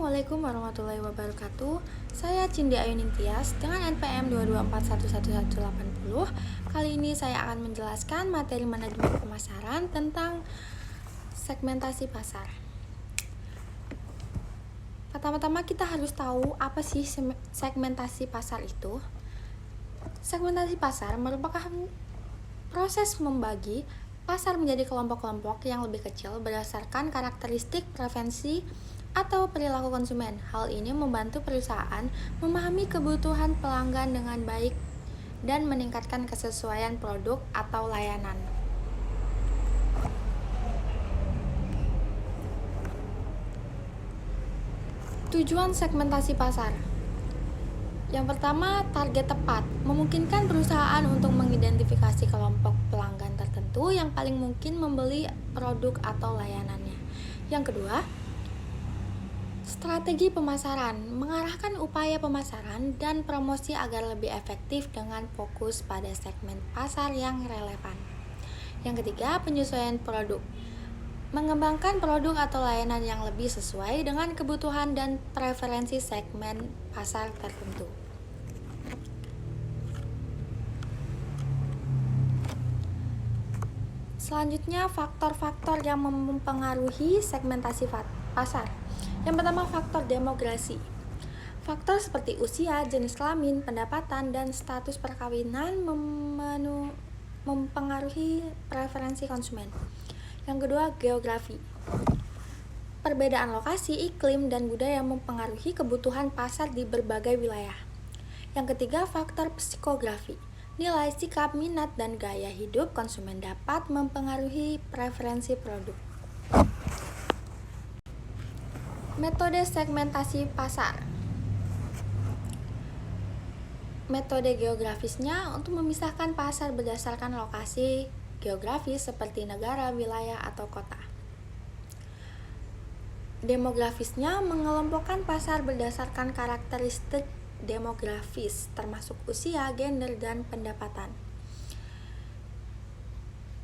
Assalamualaikum warahmatullahi wabarakatuh. Saya Cindy Ayuning Tias dengan NPM 2241180. Kali ini saya akan menjelaskan materi manajemen pemasaran tentang segmentasi pasar. Pertama-tama kita harus tahu apa sih segmentasi pasar itu. Segmentasi pasar merupakan proses membagi pasar menjadi kelompok-kelompok yang lebih kecil berdasarkan karakteristik preferensi atau perilaku konsumen. Hal ini membantu perusahaan memahami kebutuhan pelanggan dengan baik dan meningkatkan kesesuaian produk atau layanan. Tujuan segmentasi pasar. Yang pertama, target tepat. Memungkinkan perusahaan untuk mengidentifikasi kelompok pelanggan tertentu yang paling mungkin membeli produk atau layanannya. Yang kedua, strategi pemasaran. Mengarahkan upaya pemasaran dan promosi agar lebih efektif dengan fokus pada segmen pasar yang relevan. Yang ketiga, penyesuaian produk. Mengembangkan produk atau layanan yang lebih sesuai dengan kebutuhan dan preferensi segmen pasar tertentu. Selanjutnya, faktor-faktor yang mempengaruhi segmentasi pasar. Yang pertama, faktor demografi. Faktor seperti usia, jenis kelamin, pendapatan, dan status perkawinan mempengaruhi preferensi konsumen. Yang kedua, geografi. Perbedaan lokasi, iklim, dan budaya mempengaruhi kebutuhan pasar di berbagai wilayah. Yang ketiga, faktor psikografi. Nilai, sikap, minat, dan gaya hidup konsumen dapat mempengaruhi preferensi produk. Metode segmentasi pasar. Metode geografisnya untuk memisahkan pasar berdasarkan lokasi geografis seperti negara, wilayah, atau kota. Demografisnya mengelompokkan pasar berdasarkan karakteristik demografis termasuk usia, gender, dan pendapatan.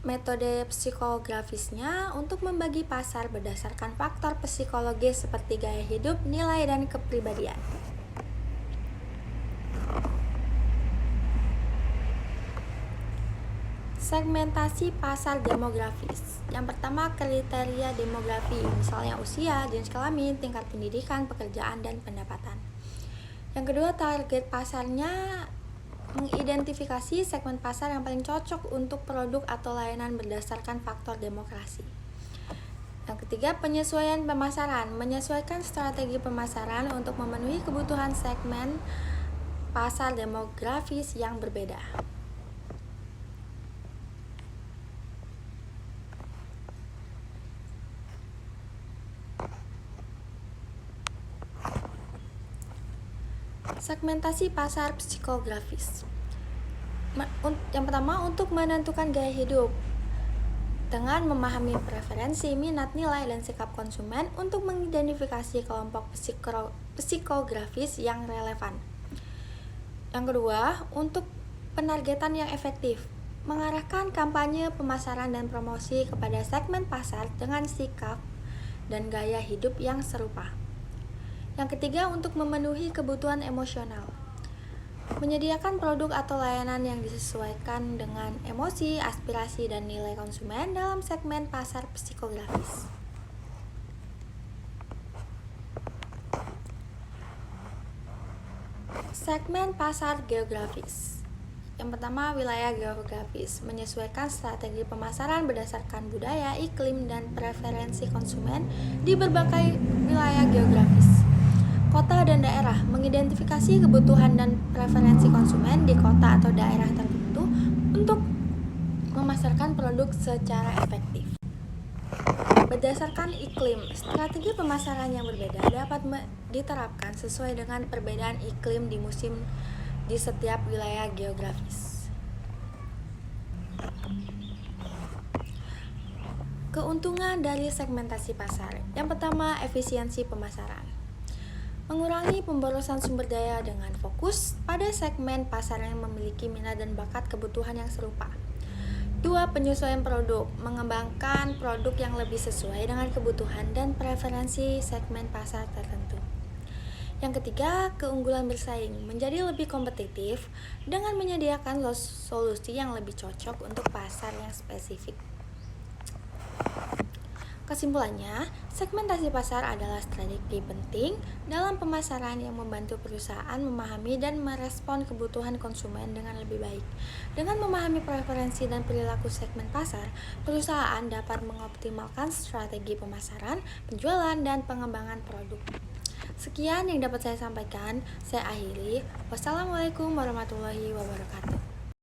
Metode psikografisnya untuk membagi pasar berdasarkan faktor psikologis seperti gaya hidup, nilai, dan kepribadian. Segmentasi pasar demografis. Yang pertama, kriteria demografi, misalnya usia, jenis kelamin, tingkat pendidikan, pekerjaan, dan pendapatan. Yang kedua, target pasarnya mengidentifikasi segmen pasar yang paling cocok untuk produk atau layanan berdasarkan faktor demografi. Yang ketiga, penyesuaian pemasaran. Menyesuaikan strategi pemasaran untuk memenuhi kebutuhan segmen pasar demografis yang berbeda. Segmentasi pasar psikografis. Yang pertama, untuk menentukan gaya hidup dengan memahami preferensi, minat, nilai, dan sikap konsumen untuk mengidentifikasi kelompok psikografis yang relevan. Yang kedua, untuk penargetan yang efektif, mengarahkan kampanye, pemasaran, dan promosi kepada segmen pasar dengan sikap dan gaya hidup yang serupa. Yang ketiga, untuk memenuhi kebutuhan emosional, menyediakan produk atau layanan yang disesuaikan dengan emosi, aspirasi, dan nilai konsumen dalam segmen pasar psikografis. Segmen pasar geografis. Yang pertama, wilayah geografis. Menyesuaikan strategi pemasaran berdasarkan budaya, iklim, dan preferensi konsumen di berbagai wilayah geografis. Kota dan daerah. Mengidentifikasi kebutuhan dan preferensi konsumen di kota atau daerah tertentu untuk memasarkan produk secara efektif. Berdasarkan iklim, strategi pemasaran yang berbeda dapat diterapkan sesuai dengan perbedaan iklim di musim di setiap wilayah geografis. Keuntungan dari segmentasi pasar. Yang pertama, efisiensi pemasaran. Mengurangi pemborosan sumber daya dengan fokus pada segmen pasar yang memiliki minat dan bakat kebutuhan yang serupa. 2. Penyesuaian produk. Mengembangkan produk yang lebih sesuai dengan kebutuhan dan preferensi segmen pasar tertentu. Yang ketiga, keunggulan bersaing, menjadi lebih kompetitif dengan menyediakan solusi yang lebih cocok untuk pasar yang spesifik. Kesimpulannya, segmentasi pasar adalah strategi penting dalam pemasaran yang membantu perusahaan memahami dan merespon kebutuhan konsumen dengan lebih baik. Dengan memahami preferensi dan perilaku segmen pasar, perusahaan dapat mengoptimalkan strategi pemasaran, penjualan, dan pengembangan produk. Sekian yang dapat saya sampaikan. Saya akhiri. Wassalamualaikum warahmatullahi wabarakatuh.